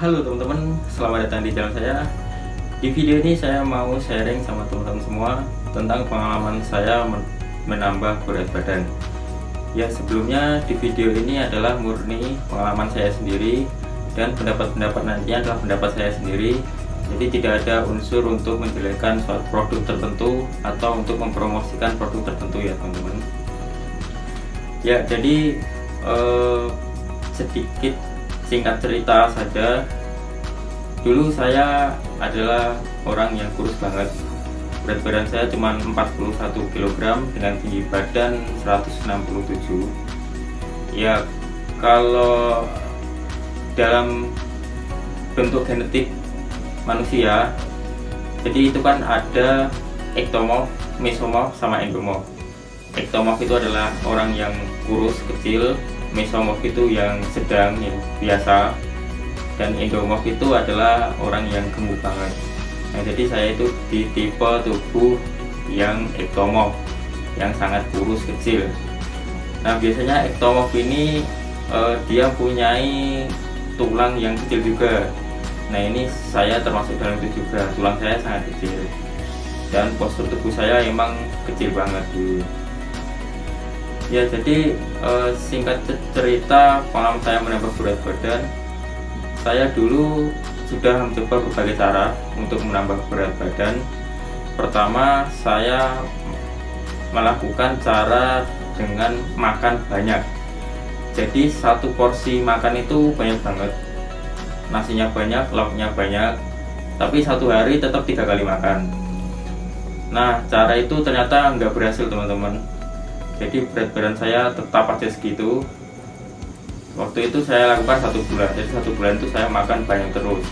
Halo teman-teman, selamat datang di channel saya. Di video ini saya mau sharing sama teman-teman semua tentang pengalaman saya menambah berat badan. Ya, sebelumnya di video ini adalah murni pengalaman saya sendiri dan pendapat-pendapat nantinya adalah pendapat saya sendiri. Jadi tidak ada unsur untuk menjelekkan suatu produk tertentu atau untuk mempromosikan produk tertentu ya teman-teman. Ya, jadi sedikit singkat cerita saja, dulu saya adalah orang yang kurus banget. Berat badan saya cuma 41 kg dengan tinggi badan 167. Ya, kalau dalam bentuk genetik manusia, jadi itu kan ada ektomorf, mesomorf, sama endomorf. Ektomorf itu adalah orang yang kurus kecil, mesomorf itu yang sedang, yang biasa, dan endomorf itu adalah orang yang gemuk banget. Nah, jadi saya itu di tipe tubuh yang ektomorf, yang sangat kurus kecil. Nah, biasanya ektomorf ini dia punyai tulang yang kecil juga. Nah, ini saya termasuk dalam itu juga, tulang saya sangat kecil dan postur tubuh saya emang kecil banget dulu. Ya, jadi singkat cerita pengalaman saya menambah berat badan, saya dulu sudah mencoba berbagai cara untuk menambah berat badan. Pertama, saya melakukan cara dengan makan banyak. Jadi satu porsi makan itu banyak banget, nasinya banyak, lauknya banyak, tapi satu hari tetap 3 kali makan. Nah, cara itu ternyata nggak berhasil teman-teman. Jadi berat badan saya tetap aja segitu. Waktu itu saya lakukan 1 bulan, jadi 1 bulan itu saya makan banyak terus.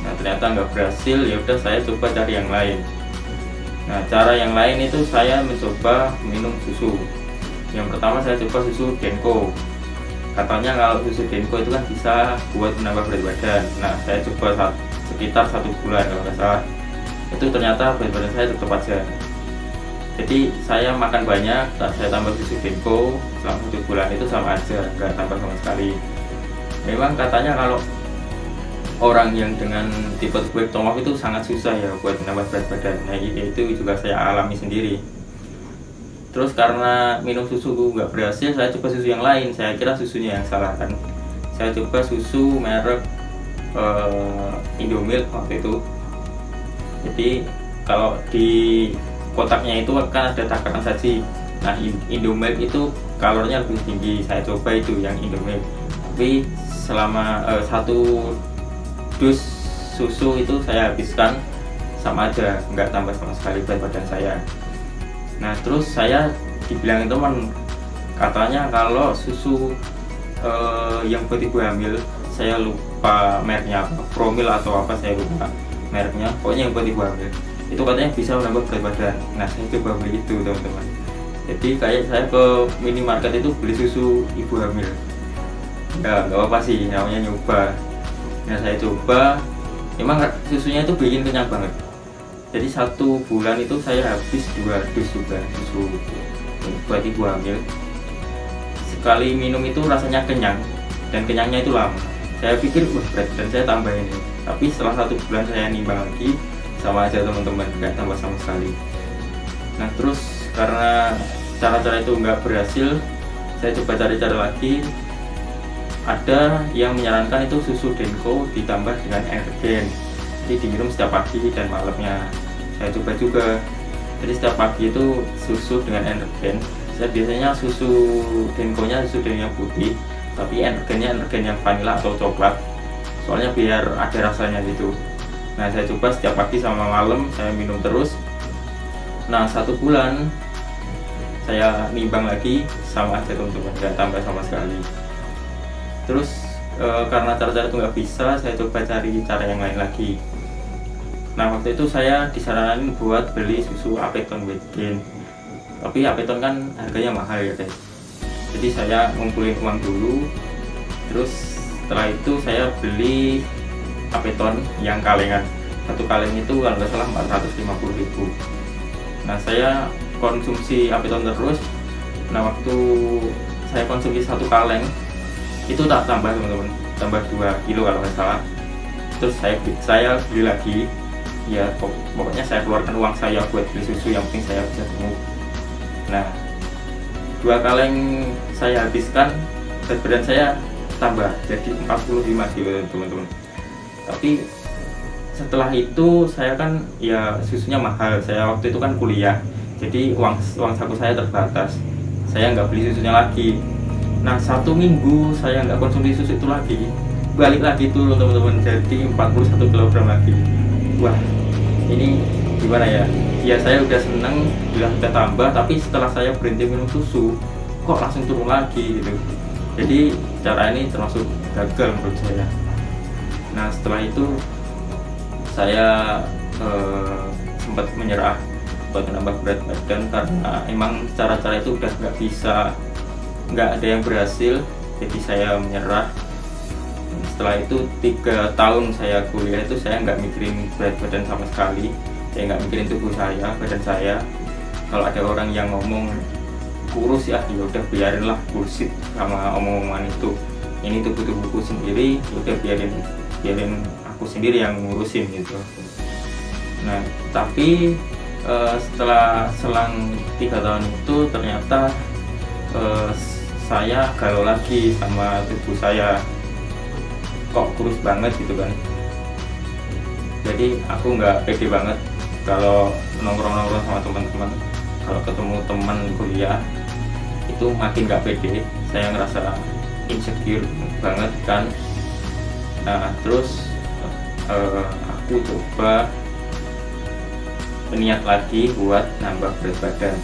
Nah, ternyata nggak berhasil. Ya udah, saya coba cari yang lain. Nah, cara yang lain itu saya mencoba minum susu. Yang pertama saya coba susu Denko. Katanya kalau susu Denko itu kan bisa buat menambah berat badan. Nah, saya coba sekitar 1 bulan kalau nggak salah. Itu ternyata berat badan saya tetap aja. Jadi saya makan banyak, saya tambah susu Denko selama 1 bulan itu sama aja, nggak tambah sama sekali. Memang katanya kalau orang yang dengan tipe tubuh ektomorf itu sangat susah ya buat menambah berat badan. Nah, itu juga saya alami sendiri. Terus karena minum susu nggak berhasil, saya coba susu yang lain. Saya kira susunya yang salah kan. Saya coba susu merek Indomilk waktu itu. Jadi kalau di kotaknya itu kan ada takaran saji. Nah, Indomilk itu kalorinya lebih tinggi. Saya coba itu yang Indomilk. Tapi selama 1 dus susu itu saya habiskan sama aja, nggak tambah sama sekali berat badan saya. Nah, terus saya dibilangin teman, katanya kalau susu yang buat ibu hamil, saya lupa mereknya apa, Promil atau apa, saya lupa mereknya, pokoknya yang buat ibu hamil itu katanya bisa menambah berat badan. Nah, saya coba beli itu teman-teman. Jadi kayak saya ke minimarket itu beli susu ibu hamil. Ya nggak apa sih, namanya nyoba. Nah, saya coba, emang susunya itu bikin kenyang banget. Jadi 1 bulan itu saya habis 2 dus juga susu buat ibu hamil. Sekali minum itu rasanya kenyang, dan kenyangnya itu lama. Saya pikir berat badan saya tambah ini, tapi setelah 1 bulan saya nimbang lagi, sama aja teman-teman, nggak tambah sama sekali. Nah, terus karena cara-cara itu nggak berhasil, saya coba cari cara lagi. Ada yang menyarankan itu susu Denko ditambah dengan energen, jadi diminum setiap pagi dan malamnya. Saya coba juga, jadi setiap pagi itu susu dengan energen. Saya biasanya susu Denko-nya susu yang putih, tapi energennya energen yang vanila atau coklat, soalnya biar ada rasanya gitu. Nah, saya coba setiap pagi sama malam saya minum terus. Nah, 1 bulan saya nimbang lagi, sama aja teman-teman, nggak tambah sama sekali. Terus karena cara-cara itu nggak bisa, saya coba cari cara yang lain lagi. Nah, waktu itu saya disaranin buat beli susu Apeton Weight Gain, tapi Apeton kan harganya mahal ya guys. Jadi saya ngumpulin uang dulu, terus setelah itu saya beli Apeton yang kalengan. 1 kaleng itu kalau nggak salah 450.000. Nah, saya konsumsi Apeton terus. Nah, waktu saya konsumsi 1 kaleng itu tak tambah teman-teman, tambah 2 kilo kalau nggak salah. Terus saya beli lagi, ya pokoknya saya keluarkan uang saya buat beli susu, yang penting saya bisa gemuk. Nah, 2 kaleng saya habiskan, berat badan saya tambah jadi 45 kilo teman-teman. Tapi setelah itu saya kan ya susunya mahal, saya waktu itu kan kuliah, jadi uang saku saya terbatas, saya nggak beli susunya lagi. Nah, 1 minggu saya nggak konsumsi susu itu lagi, balik lagi turun teman-teman, jadi 41 kg lagi. Wah, ini gimana ya? Ya saya udah seneng bilang udah tambah, tapi setelah saya berhenti minum susu kok langsung turun lagi gitu. Jadi cara ini termasuk gagal menurut saya. Nah, setelah itu saya sempat menyerah buat menambah berat badan, karena emang cara-cara itu udah nggak ada yang berhasil, jadi saya menyerah. Setelah itu 3 tahun saya kuliah itu saya nggak mikirin berat badan sama sekali, saya nggak mikirin tubuh saya, badan saya. Kalau ada orang yang ngomong kurus ya udah biarin lah, bullshit sama omong-omongan itu. Ini tubuhku sendiri, udah biarin aku sendiri yang ngurusin gitu. Nah, tapi setelah selang 3 tahun itu ternyata saya galau lagi sama tubuh saya, kok kurus banget gitu kan. Jadi aku nggak pede banget kalau nongkrong-nongkrong sama teman-teman. Kalau ketemu teman kuliah itu makin nggak pede, saya ngerasa insecure banget kan. Nah, terus aku coba niat lagi buat nambah berat badan,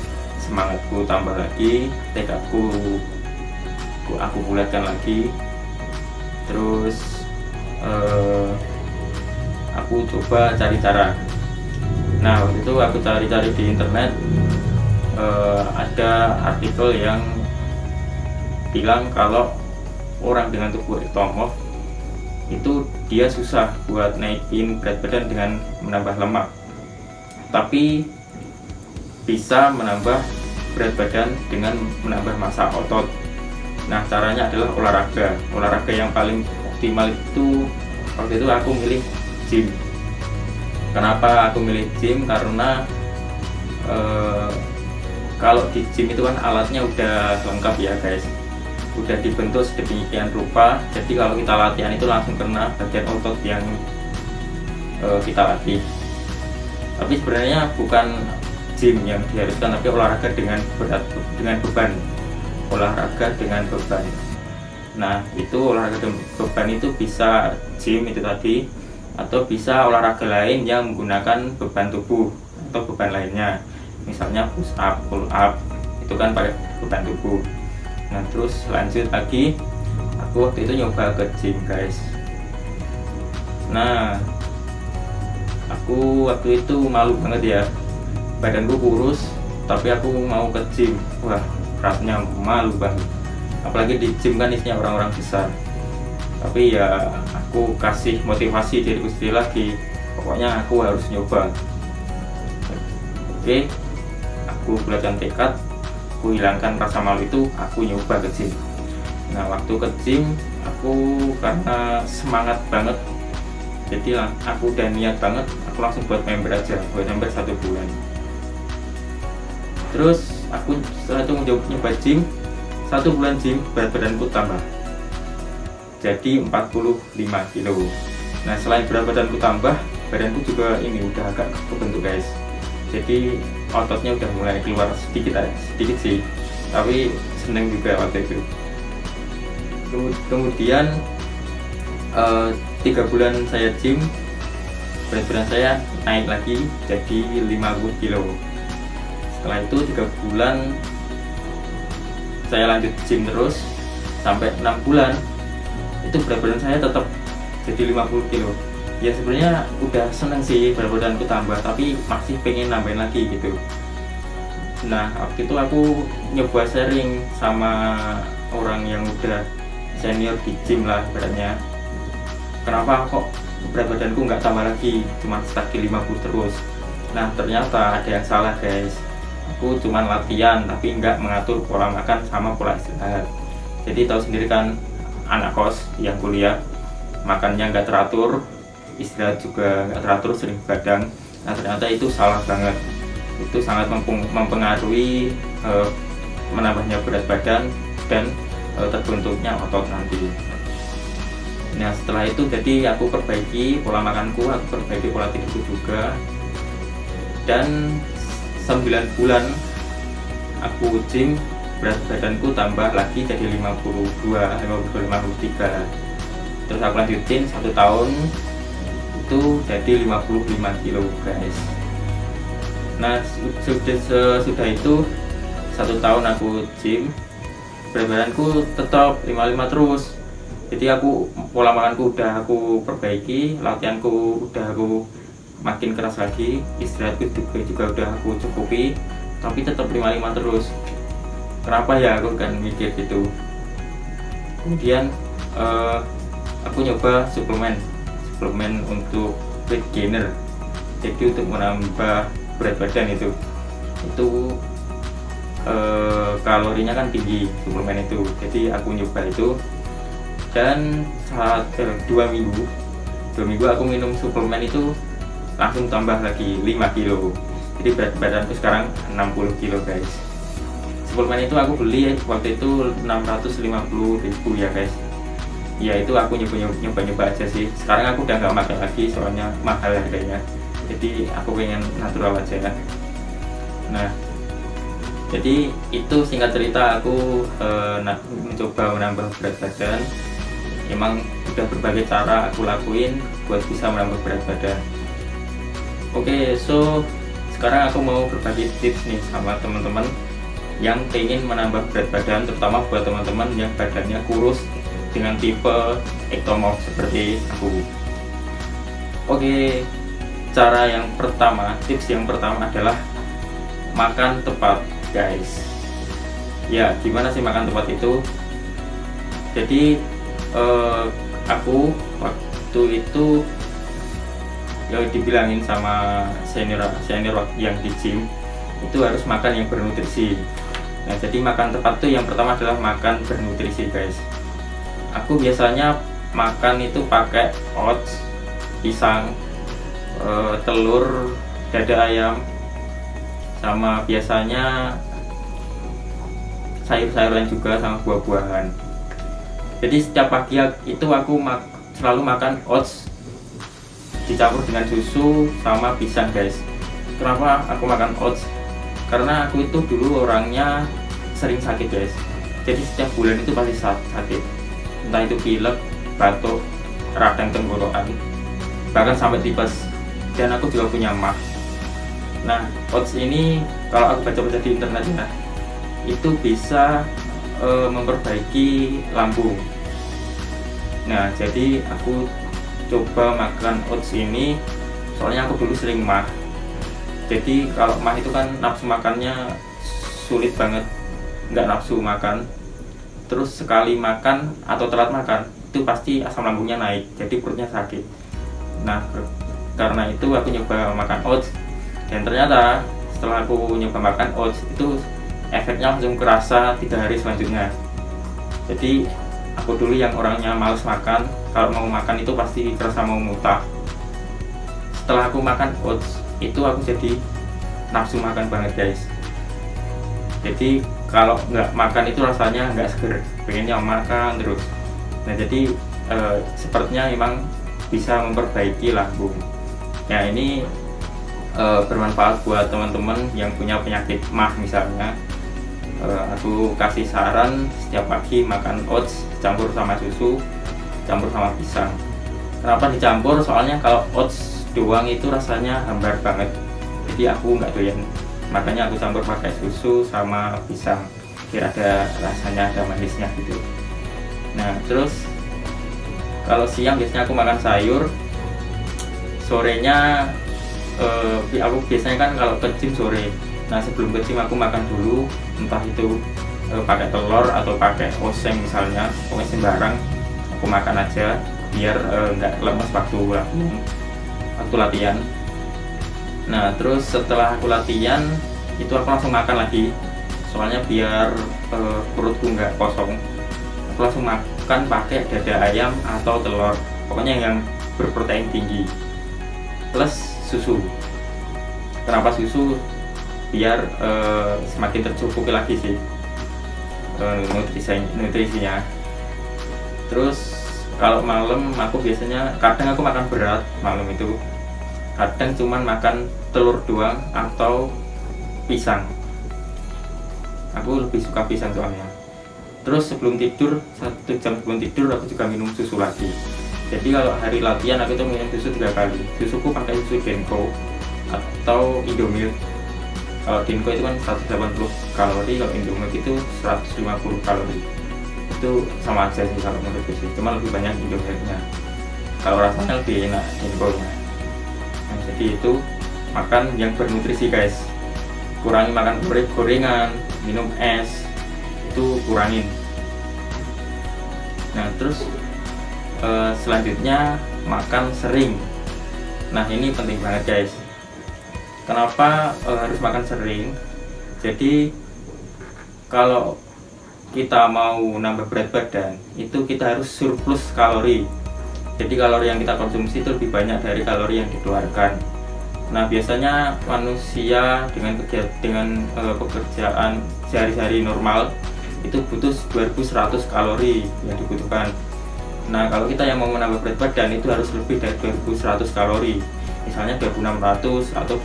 semangatku tambah lagi, tekadku aku bulatkan lagi. Terus aku coba cari cara. Nah, waktu itu aku cari-cari di internet, ada artikel yang bilang kalau orang dengan tubuh ektomorf itu dia susah buat naikin berat badan dengan menambah lemak, tapi bisa menambah berat badan dengan menambah massa otot. Nah, caranya adalah olahraga yang paling optimal itu waktu itu aku milih gym. Kenapa aku milih gym? Karena kalau di gym itu kan alatnya udah lengkap ya guys, udah dibentuk sedemikian rupa, jadi kalau kita latihan itu langsung kena bagian otot yang kita latih. Tapi sebenarnya bukan gym yang diharuskan, tapi olahraga dengan beban. Olahraga dengan beban. Nah, itu olahraga dengan beban itu bisa gym itu tadi, atau bisa olahraga lain yang menggunakan beban tubuh atau beban lainnya, misalnya push up, pull up, itu kan pakai beban tubuh. Nah, terus lanjut lagi, aku waktu itu nyoba ke gym guys. Nah, aku waktu itu malu banget ya, badanku kurus tapi aku mau ke gym. Wah, rasanya malu banget, apalagi di gym kan isinya orang-orang besar. Tapi ya aku kasih motivasi diriku sendiri lagi, pokoknya aku harus nyoba. Oke, aku bulatkan tekad, aku hilangkan rasa malu itu, aku nyoba ke gym. Nah, waktu ke gym aku karena semangat banget, jadi aku udah niat banget, aku langsung buat member 1 bulan. Terus aku setelah itu nyoba gym, 1 bulan gym, berat badanku tambah jadi 45 kilo. Nah, selain berat badanku tambah, badanku juga ini udah agak kebentuk guys, jadi ototnya udah mulai keluar sedikit sih, tapi seneng juga waktu itu. Kemudian 3 bulan saya gym, berat badan saya naik lagi jadi 50 kilo. Setelah itu 3 bulan saya lanjut gym terus sampai 6 bulan, itu berat badan saya tetap jadi 50 kilo. Ya sebenarnya udah seneng sih berat badanku tambah, tapi masih pengen nambahin lagi gitu. Nah, waktu itu aku nyoba sharing sama orang yang udah senior di gym lah beratnya, kenapa kok berat badanku nggak tambah lagi, cuma stuck di 50 terus. Nah, ternyata ada yang salah guys, aku cuma latihan tapi nggak mengatur pola makan sama pola istirahat. Jadi tahu sendiri kan, anak kos yang kuliah, makannya nggak teratur, istirahat juga nggak teratur, sering begadang. Nah ternyata itu salah banget, itu sangat mempengaruhi menambahnya berat badan dan terbentuknya otot nanti. Nah setelah itu jadi aku perbaiki pola makanku, aku perbaiki pola tidurku juga, dan 9 bulan aku gym, berat badanku tambah lagi jadi 53. Terus aku lanjutin 1 tahun itu jadi 55 kilo guys. Nah sudah itu 1 tahun aku gym, berat badanku tetap 55 terus. Jadi aku pola makanku udah aku perbaiki, latihanku udah aku makin keras lagi, istirahatku juga udah aku cukupi, tapi tetap 55 terus. Kenapa ya, aku kan mikir gitu. Kemudian aku nyoba suplemen untuk weight gainer, jadi untuk menambah berat badan. Itu kalorinya kan tinggi suplemen itu, jadi aku nyoba itu. Dan saat 2 minggu aku minum suplemen itu langsung tambah lagi 5 kilo. Jadi berat badanku sekarang 60 kilo guys. Suplemen itu aku beli waktu itu 650.000 ya guys. Ya itu aku nyoba aja sih. Sekarang aku udah nggak pakai lagi soalnya mahal harganya. Jadi aku pengen natural aja ya. Nah jadi itu singkat cerita aku mencoba menambah berat badan. Emang udah berbagai cara aku lakuin buat bisa menambah berat badan. Oke, so sekarang aku mau berbagi tips nih sama teman-teman yang pengen menambah berat badan, terutama buat teman-teman yang badannya kurus dengan tipe ectomorph seperti aku. Oke, tips yang pertama adalah makan tepat guys. Ya, gimana sih makan tepat itu? Jadi aku waktu itu ya dibilangin sama senior yang di gym itu harus makan yang bernutrisi. Nah jadi makan tepat itu yang pertama adalah makan bernutrisi guys. Aku biasanya makan itu pakai oats, pisang, telur, dada ayam, sama biasanya sayur-sayuran juga, sama buah-buahan. Jadi setiap pagi itu aku selalu makan oats dicampur dengan susu sama pisang guys. Kenapa aku makan oats? Karena aku itu dulu orangnya sering sakit guys. Jadi setiap bulan itu pasti sakit, entah itu pilek, batuk, radang tenggorokan, bahkan sampai tipes. Dan aku juga punya MAH. Nah oats ini kalau aku baca-baca di internet ya, itu bisa memperbaiki lambung. Nah jadi aku coba makan oats ini soalnya aku dulu sering MAH. Jadi kalau MAH itu kan nafsu makannya sulit banget, nggak nafsu makan. Terus sekali makan atau telat makan itu pasti asam lambungnya naik, jadi perutnya sakit. Nah karena itu aku nyoba makan oats, dan ternyata setelah aku nyoba makan oats itu efeknya langsung kerasa 3 hari selanjutnya. Jadi aku dulu yang orangnya males makan, kalau mau makan itu pasti kerasa mau muntah. Setelah aku makan oats itu aku jadi nafsu makan banget guys. Jadi kalau nggak makan itu rasanya nggak seger, pengennya makan terus. Nah jadi sepertinya memang bisa memperbaiki lambung. Ya ini bermanfaat buat teman-teman yang punya penyakit MAH misalnya. Aku kasih saran setiap pagi makan oats campur sama susu, campur sama pisang. Kenapa dicampur? Soalnya kalau oats doang itu rasanya hambar banget, jadi aku nggak doyan. Makanya aku campur pakai susu sama pisang biar ada rasanya, ada manisnya gitu. Nah terus kalau siang biasanya aku makan sayur, sorenya aku biasanya kan kalau ke gym sore. Nah sebelum ke gym aku makan dulu, entah itu pakai telur atau pakai oseng misalnya, pokoknya sembarang aku makan aja biar nggak lemes waktu latihan. Nah terus setelah aku latihan itu aku langsung makan lagi, soalnya biar perutku nggak kosong. Aku aku langsung makan pakai dada ayam atau telur, pokoknya yang berprotein tinggi plus susu. Kenapa susu? Biar semakin tercukupi lagi sih nutrisinya. Terus kalau malam aku biasanya kadang aku makan berat malam itu, kadang cuman makan telur doang atau pisang. Aku lebih suka pisang soalnya. Terus sebelum tidur, 1 jam sebelum tidur aku juga minum susu lagi. Jadi kalau hari latihan aku tuh minum susu 3 kali. Susuku pakai susu Denko atau Indomilk. Kalau Denko itu kan 180 kalori, kalau Indomilk itu 150 kalori. Itu sama aja sih kalau menurutku sih, cuma lebih banyak Indomilknya. Kalau rasanya lebih enak Denko-nya. Nah, jadi itu makan yang bernutrisi guys. Kurangi makan gorengan, minum es, itu kurangin. Nah terus selanjutnya makan sering. Nah ini penting banget guys. Kenapa harus makan sering? Jadi kalau kita mau nambah berat badan itu kita harus surplus kalori. Jadi kalori yang kita konsumsi itu lebih banyak dari kalori yang dikeluarkan. Nah biasanya manusia dengan pekerjaan sehari-hari normal itu butuh 2100 kalori yang dibutuhkan. Nah kalau kita yang mau menambah berat badan itu harus lebih dari 2100 kalori, misalnya 2600 atau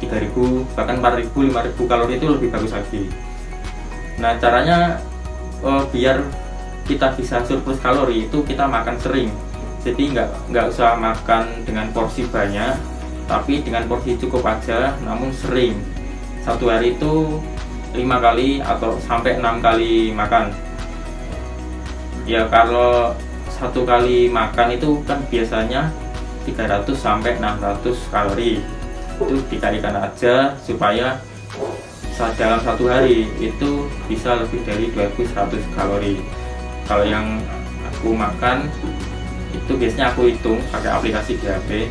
3000 bahkan 4000 5000 kalori itu lebih bagus lagi. Nah caranya biar kita bisa surplus kalori itu kita makan sering. Jadi nggak usah makan dengan porsi banyak, tapi dengan porsi cukup aja namun sering. Satu hari itu 5 kali atau sampai 6 kali makan. Ya kalau 1 kali makan itu kan biasanya 300 sampai 600 kalori. Itu dikalikan aja supaya dalam 1 hari itu bisa lebih dari 2100 kalori. Kalau yang aku makan itu biasanya aku hitung pakai aplikasi di HP,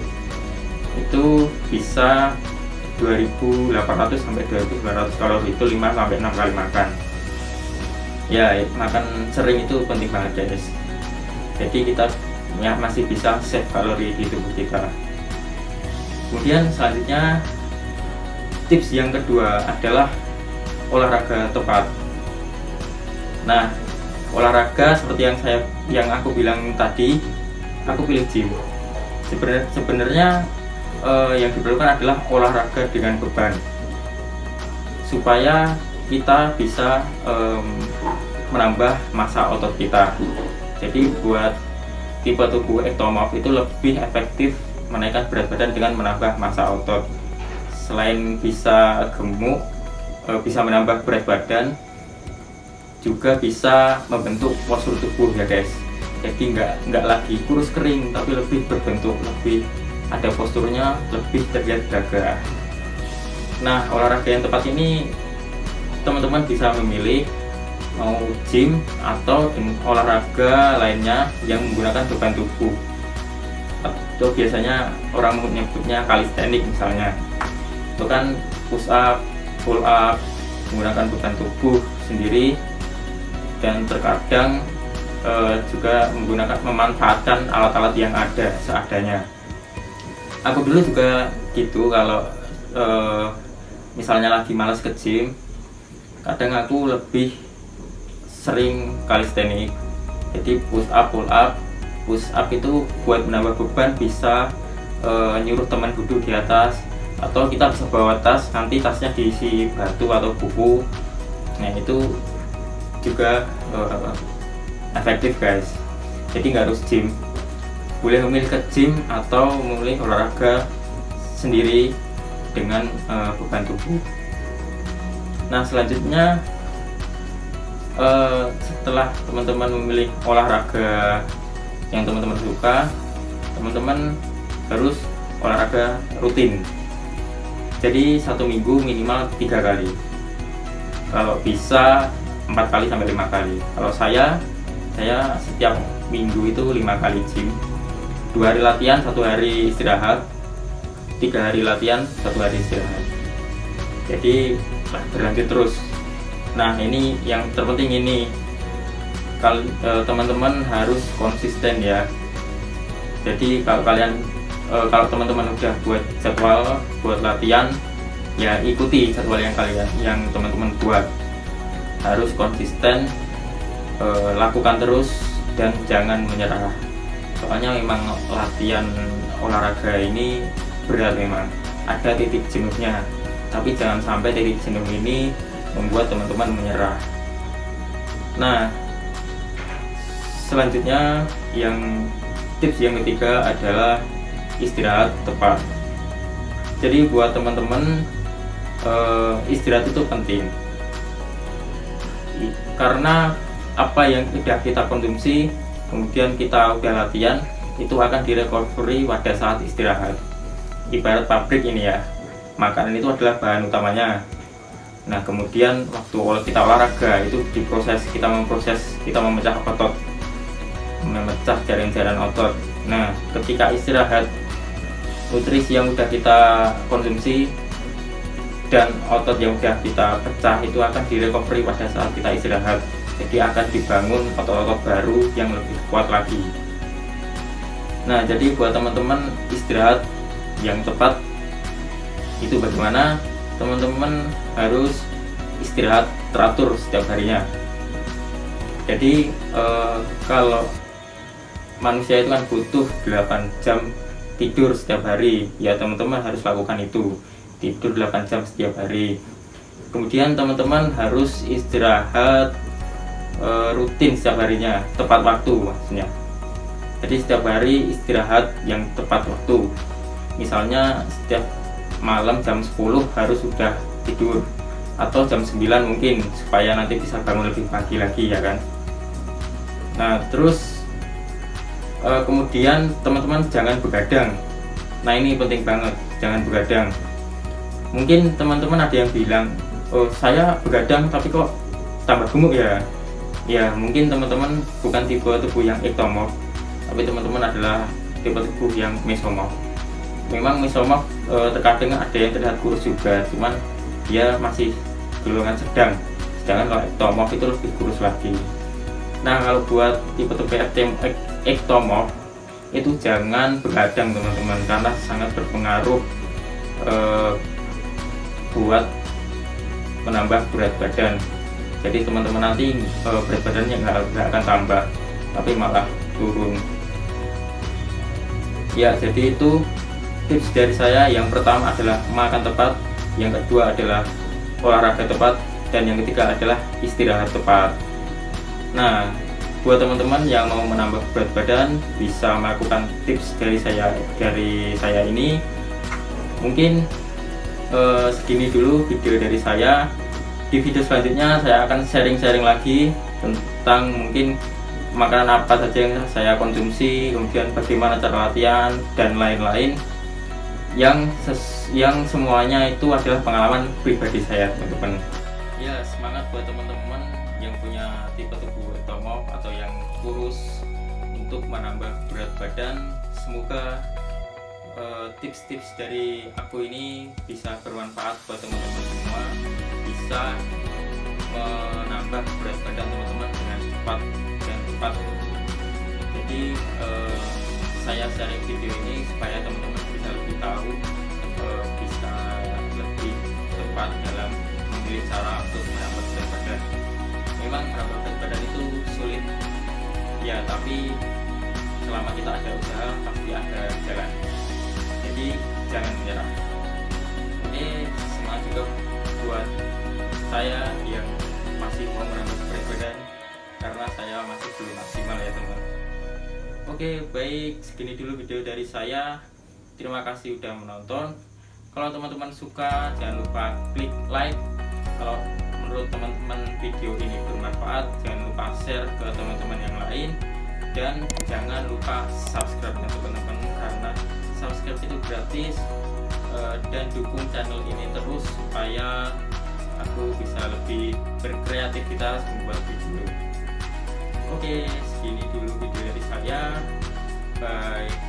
itu bisa 2800 sampai 2900 kalori, itu 5 sampai 6 kali makan. Ya, makan sering itu penting banget guys. Jadi kita ya masih bisa save kalori di tubuh kita. Kemudian selanjutnya tips yang kedua adalah olahraga tepat. Nah, olahraga seperti yang aku bilang tadi, aku pilih gym. Sebenarnya yang diperlukan adalah olahraga dengan beban supaya kita bisa menambah massa otot kita. Jadi buat tipe tubuh ektomorf itu lebih efektif menaikkan berat badan dengan menambah massa otot. Selain bisa gemuk, bisa menambah berat badan, juga bisa membentuk postur tubuh ya guys. Jadi nggak lagi kurus kering, tapi lebih berbentuk, lebih ada posturnya, lebih terlihat gagah. Nah olahraga yang tepat ini teman-teman bisa memilih mau gym atau olahraga lainnya yang menggunakan beban tubuh, atau biasanya orang menyebutnya calisthenics misalnya. Itu kan push up, pull up, menggunakan beban tubuh sendiri, dan terkadang juga memanfaatkan alat-alat yang ada seadanya. Aku dulu juga gitu, kalau misalnya lagi malas ke gym, kadang aku lebih sering calisthenics. Jadi push up, pull up. Push up itu buat menambah beban, bisa nyuruh teman duduk di atas, atau kita bisa bawa tas, nanti tasnya diisi batu atau buku. Nah itu juga efektif guys. Jadi nggak harus gym, boleh memilih ke gym atau memilih olahraga sendiri dengan beban tubuh. Nah selanjutnya setelah teman-teman memilih olahraga yang teman-teman suka, teman-teman harus olahraga rutin. Jadi 1 minggu minimal 3 kali, kalau bisa 4 kali sampai 5 kali. Kalau saya setiap minggu itu 5 kali gym, 2 hari latihan, 1 hari istirahat, 3 hari latihan, 1 hari istirahat. Jadi berlanjut terus. Nah ini yang terpenting, ini teman-teman harus konsisten ya. Jadi kalau teman-teman udah buat jadwal buat latihan, ya ikuti jadwal yang teman-teman buat. Harus konsisten, lakukan terus dan jangan menyerah. Soalnya memang latihan olahraga ini berat, memang ada titik jenuhnya, tapi jangan sampai titik jenuh ini membuat teman-teman menyerah. Nah, selanjutnya tips yang ketiga adalah istirahat tepat. Jadi buat teman-teman, istirahat itu penting, karena apa yang sudah kita konsumsi kemudian kita udah latihan itu akan direcovery pada saat istirahat. Ibarat pabrik ini ya, makanan itu adalah bahan utamanya. Nah kemudian waktu kita olahraga itu kita memecah otot, memecah jaringan otot. Nah ketika istirahat, nutrisi yang udah kita konsumsi dan otot yang udah kita pecah itu akan direcovery pada saat kita istirahat. Jadi akan dibangun otot-otot baru yang lebih kuat lagi. Nah jadi buat teman-teman, istirahat yang tepat itu bagaimana? Teman-teman harus istirahat teratur setiap harinya. Jadi kalau manusia itu kan butuh 8 jam tidur setiap hari, ya teman-teman harus lakukan itu, tidur 8 jam setiap hari. Kemudian teman-teman harus istirahat rutin setiap harinya, tepat waktu maksudnya. Jadi setiap hari istirahat yang tepat waktu. Misalnya setiap malam jam 10 harus sudah tidur, atau jam 9 mungkin, supaya nanti bisa bangun lebih pagi lagi ya kan. Nah terus kemudian teman-teman jangan begadang. Nah ini penting banget, jangan begadang. Mungkin teman-teman ada yang bilang, oh saya begadang tapi kok tambah gemuk ya. Ya mungkin teman-teman bukan tipe tubuh yang ektomorf, tapi teman-teman adalah tipe tubuh yang mesomorf. Memang mesomorf terkadang ada yang terlihat kurus juga, cuman dia masih golongan sedang. Sedangkan kalau ektomorf itu lebih kurus lagi. Nah kalau buat tipe-tipe ektomorf itu jangan begadang teman-teman, karena sangat berpengaruh buat menambah berat badan. Jadi teman-teman nanti berat badannya nggak akan tambah, tapi malah turun. Ya jadi itu tips dari saya. Yang pertama adalah makan tepat, yang kedua adalah olahraga tepat, dan yang ketiga adalah istirahat tepat. Nah buat teman-teman yang mau menambah berat badan bisa melakukan tips dari saya ini. Mungkin segini dulu video dari saya. Di video selanjutnya saya akan sharing-sharing lagi tentang mungkin makanan apa saja yang saya konsumsi, kemudian bagaimana cara latihan dan lain-lain, yang semuanya itu adalah pengalaman pribadi saya teman-teman. Ya semangat buat teman-teman yang punya tipe tubuh ektomorf atau yang kurus untuk menambah berat badan. Semoga tips-tips dari aku ini bisa bermanfaat buat teman-teman semua, bisa menambah berat badan teman-teman dengan cepat dan tepat. Jadi saya sharing video ini supaya teman-teman bisa lebih tahu, bisa lebih tepat dalam memilih cara untuk menambah berat badan. Memang menambah berat badan itu sulit ya, tapi selama kita ada usaha pasti ada jalan. Jadi jangan menyerah. Ini semangat juga buat saya yang masih mau menambah berat badan, karena saya masih belum maksimal ya teman. Oke baik, segini dulu video dari saya. Terima kasih udah menonton. Kalau teman-teman suka jangan lupa klik like. Kalau menurut teman-teman video ini bermanfaat, jangan lupa share ke teman-teman yang lain. Dan jangan lupa subscribe ya teman-teman, karena subscribe itu gratis. Dan dukung channel ini terus supaya aku bisa lebih berkreativitas membuat video. Oke, segini dulu video dari saya. Bye.